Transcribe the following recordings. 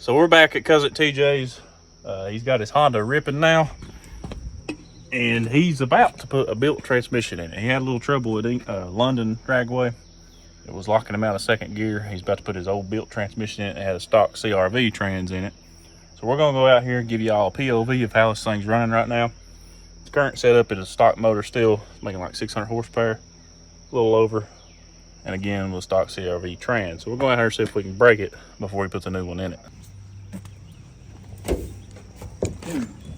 So we're back at Cousin TJ's. He's got his Honda ripping now, and he's about to put a built transmission in it. He had a little trouble with London dragway. It was locking him out of second gear. He's about to put his old built transmission in it. It had a stock CRV trans in it. So we're gonna go out here and give you all a POV of how this thing's running right now. Its current setup is a stock motor still, making like 600 horsepower, a little over. And again, with stock CRV trans. So we're going out here and see if we can break it before he puts a new one in it.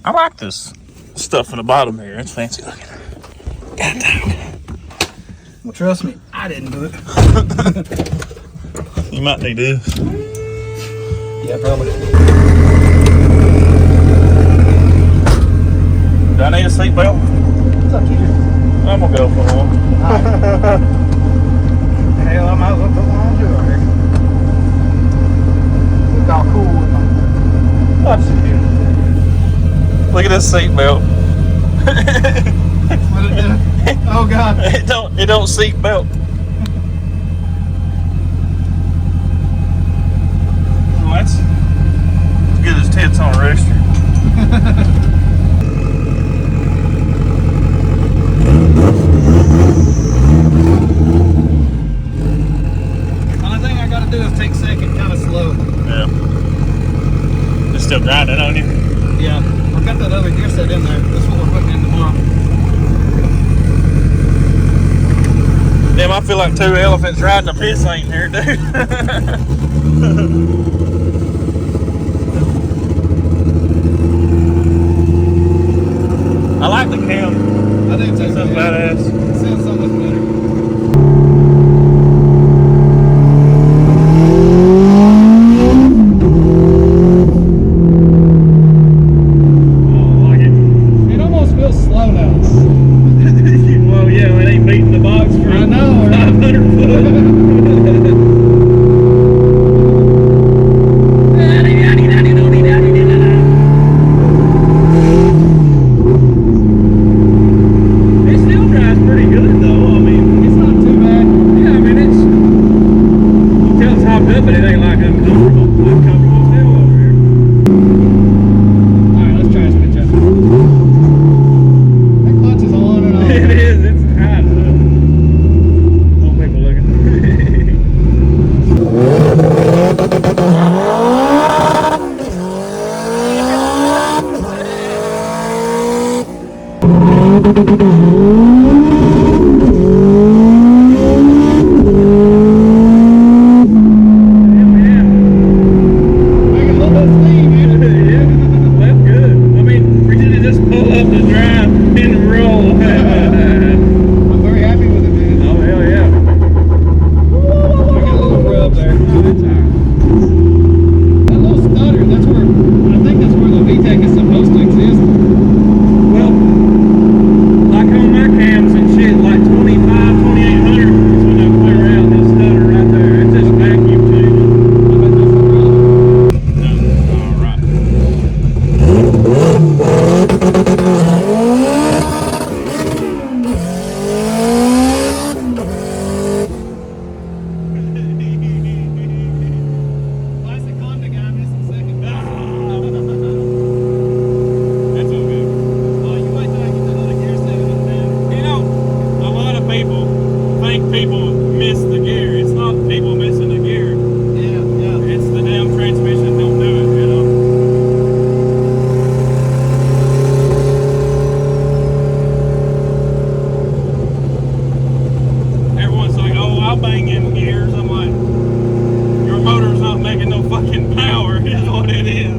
I like this stuff in the bottom here. It's fancy looking. God damn. Well, trust me, I didn't do it. You might need this. Yeah, probably. Do I need a seatbelt? It's up to you. I'm gonna go for one. Hell, I might as well put one on too right here. Look all cool with my... That's cute. Look at this seatbelt. What it do? Oh God! It don't seat belt. Well, that's as good as tits on a rooster. Only thing I gotta do is take second, kind of slow. Yeah. It's still grinding on you. Yeah, I've got that other gear set in there. That's what we're putting in tomorrow. Damn, I feel like two elephants riding a piss ain't here, dude. I like the cam. I think it's Sounds badass. It sounds so much better. Oh, I like it. It almost feels slow now. Well, yeah, it ain't beating the box for I know, right? 500 foot. It still drives pretty good though. I mean, It's not too bad. yeah, I mean it's you tell it's hopped up, but it ain't like uncomfortable. Uncomfortable still over here. All right, let's try a switch up. That clutch is on and off. It is. It's hot. Oh, people looking. Make a little bit of steam, man. That's good. I mean, we should have just pulled up the drive and roll. I'm very happy with it, man. Oh, hell yeah. I got a little rub there. Oh, that's all right. That little stutter, that's where, I think that's where the VTEC is supposed to exist. Well, like on my cams and shit, like 25, 2800 is when I clear out that stutter right there. It's just vacuum changing. I bet that's the problem. No, all right. Classic Honda guy missing second. That's all good. Oh, you wait till I get that other gear set in, man. You know, a lot of people think people miss the gear. It's not people missing the gear. Yeah, yeah. It's the damn transmission don't do it, you know. Everyone's like, oh, I'll bang in gears. I'm like, your motor's not making no fucking power, is what it is.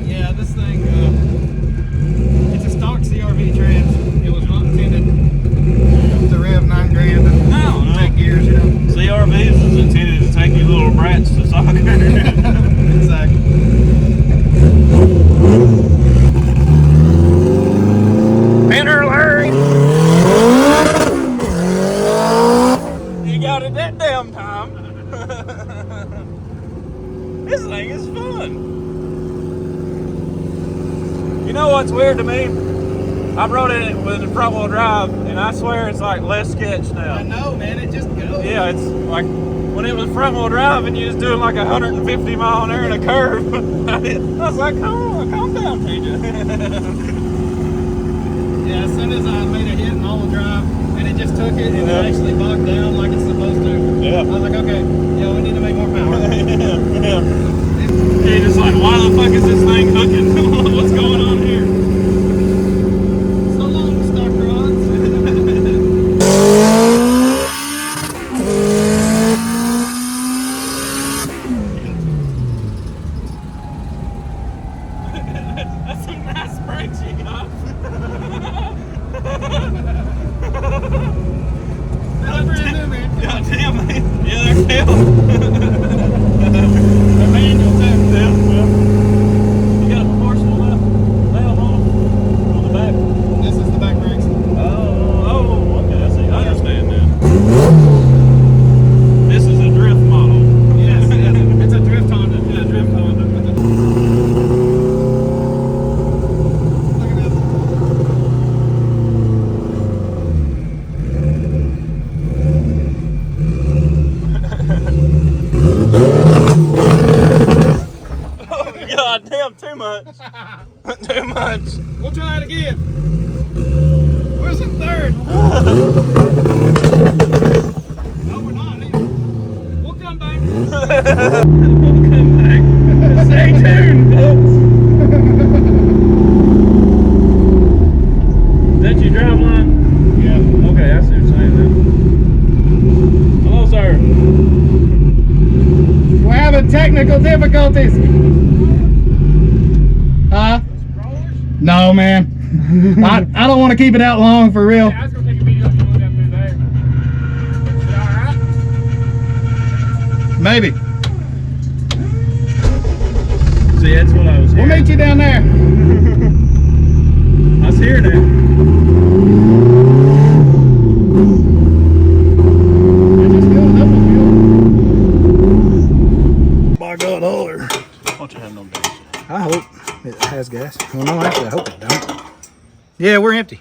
Yeah, this thing, it's a stock CRV trans. It was not intended to rev 9 grand and No, no. take gears, you know. CRVs is intended to take you little brats to soccer. Exactly. Enter Larry! You got it that damn time. This thing is fun. You know what's weird to me? I rode it with the front wheel drive, and I swear it's like less sketch now. I know, man. It just goes. Yeah, it's like when it was front wheel drive and you was doing like 150 mile an hour in a curve. I was like, calm down, TJ. Yeah, as soon as I made a hit in all-wheel drive, and it just took it and it actually bogged down like it's supposed to. Yeah. I was like, okay, yeah, we need to make more power. Yeah. You're just like, why the fuck is this thing hooking? What's going on here? So long, stock rods. That's some nice brakes you got. That's brand new, man. God damn, man. Yeah, they're hell. The manual, too. Yeah. You got a proportional valve on the back. This is the back brakes. Oh, okay. I see. I understand now. This is a drift model. Yes, it's a drift Honda. Yeah, drift Honda. Look at this. God damn, too much. Too much. We'll try it again. Where's the third? No, we're not. We'll come back. We'll come back. Stay tuned, folks. Is that your drive line? Yeah. Okay, I see what you're saying now. Hello, sir. We're having technical difficulties. Huh? No, man. I don't want to keep it out long for real. I was going to take a video if you look up through there. Is it alright? Maybe. See, that's what I was We'll hearing. meet you down there. I was hearing that. Just filling up with fuel. My God, Holler. Why don't you have no gas? I hope it has gas. Well, no, actually, I hope it don't. Yeah, we're empty.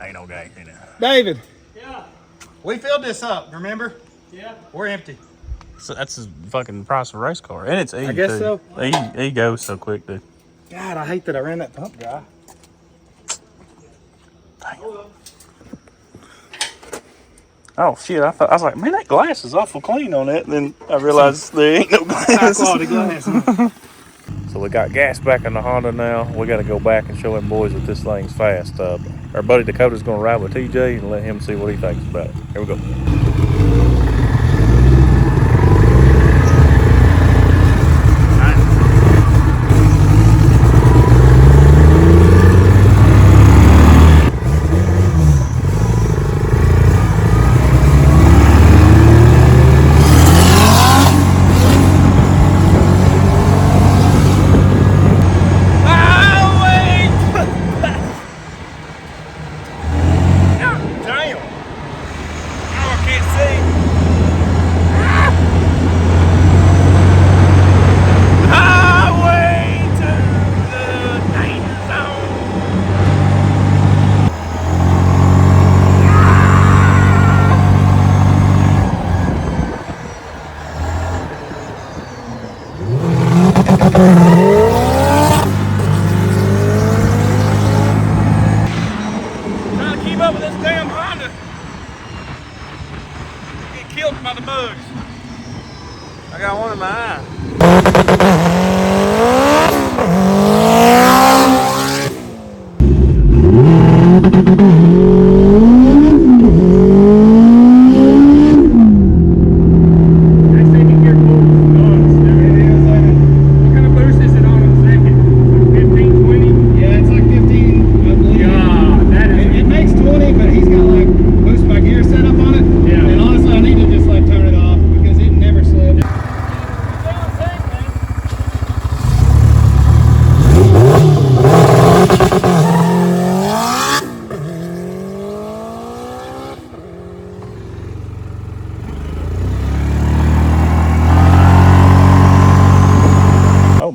Ain't no gas in it. David, Yeah. we filled this up, remember? Yeah. We're empty. So that's the fucking price of a race car. And it's easy. I guess too. so. He goes so quick, dude. God, I hate that I ran that pump dry. Oh shit! I was like, man, that glass is awful clean on it. And then I realized there ain't no glass. High quality glass. So we got gas back in the Honda now. We got to go back and show them boys that this thing's fast. Our buddy Dakota's going to ride with TJ and let him see what he thinks about it. Here we go. Trying to keep up with this damn Honda. Get killed by the bugs. I got one in my eye. What kind of boost is it on?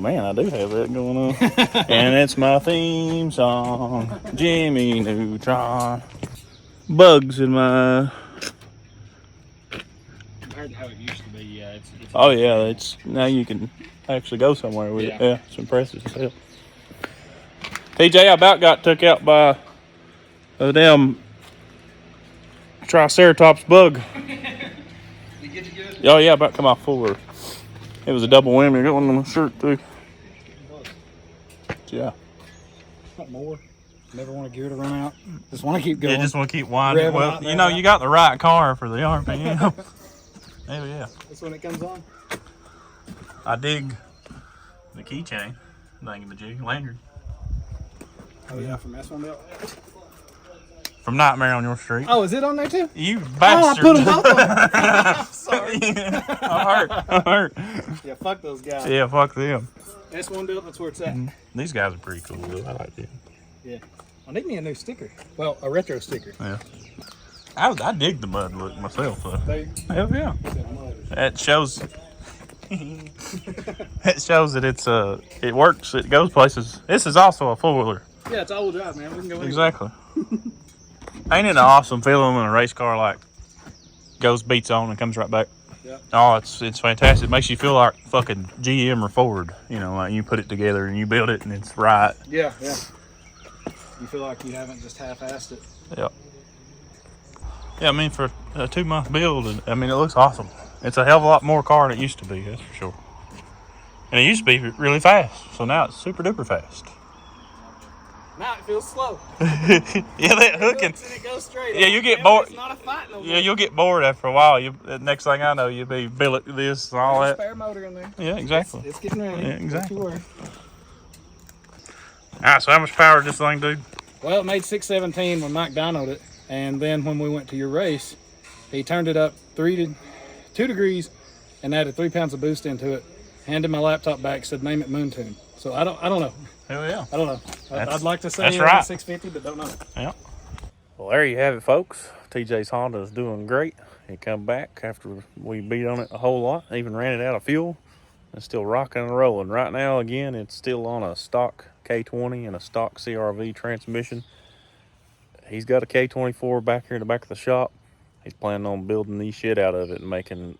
man, I do have that going on. And it's my theme song, Jimmy Neutron. Bugs in my... Compared to how it used to be, yeah. It's Oh yeah, it's now you can actually go somewhere with it. Yeah, it's impressive as hell. TJ, I about got took out by a damn Triceratops bug. You get you good? Oh yeah, about to come off forward. It was a double whammy. I got one on my shirt too. Yeah. Not more. Never want a gear to run out. Just want to keep going. Yeah, just want to keep winding. Revving Well, out, you know, you got the right car for the RPM. Oh yeah. That's when it comes on. I dig the keychain, thingamajig, lanyard. Oh yeah, from S1 belt. From Nightmare on Your Street. Oh, is it on there too? You bastard. Oh, I put them both on. I'm sorry. Yeah, I hurt. Yeah, fuck those guys. Yeah, fuck them. S1 belt, that's where it's at. These guys are pretty cool, though. I like them. Yeah. I need me a new sticker. Well, a retro sticker. Yeah. I dig the mud look myself, though. They Hell yeah. said mud. That shows. It shows that it works. It goes places. This is also a 4-wheeler. Yeah, it's all-wheel drive, man. We can go anywhere. Exactly. Ain't it an awesome feeling when a race car like goes beats on and comes right back? Yeah. Oh, it's fantastic. It makes you feel like fucking GM or Ford. You know, like you put it together and you build it and it's right. Yeah, yeah. You feel like you haven't just half-assed it. Yeah. Yeah, I mean, for a 2-month build, I mean, it looks awesome. It's a hell of a lot more car than it used to be, that's for sure. And it used to be really fast, so now it's super duper fast. Now it feels slow. Yeah, that hooking. It goes straight. Yeah, you get bored. It's not a fight no more. Yeah, you'll get bored after a while. Next thing I know, you'll be billet this and all There's a that. spare motor in there. Yeah, exactly. It's getting ready. Yeah, exactly. Don't you worry. All right, so how much power does this thing do? Well, it made 617 when Mike dynoed it, and then when we went to your race, he turned it up 2 degrees and added 3 pounds of boost into it. Handed my laptop back, said name it Moon Tune. So I don't know. Hell yeah. I don't know. I'd like to say that's it right. 650, but don't know. Yeah. Well, there you have it, folks. TJ's Honda is doing great. He come back after we beat on it a whole lot, even ran it out of fuel. It's still rocking and rolling. Right now, again, it's still on a stock K20 and a stock CRV transmission. He's got a K24 back here in the back of the shop. He's planning on building the shit out of it and making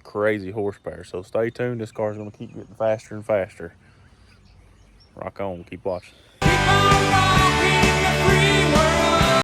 crazy horsepower. So stay tuned. This car's going to keep getting faster and faster. Rock on. Keep watching. Keep on walking the freeway.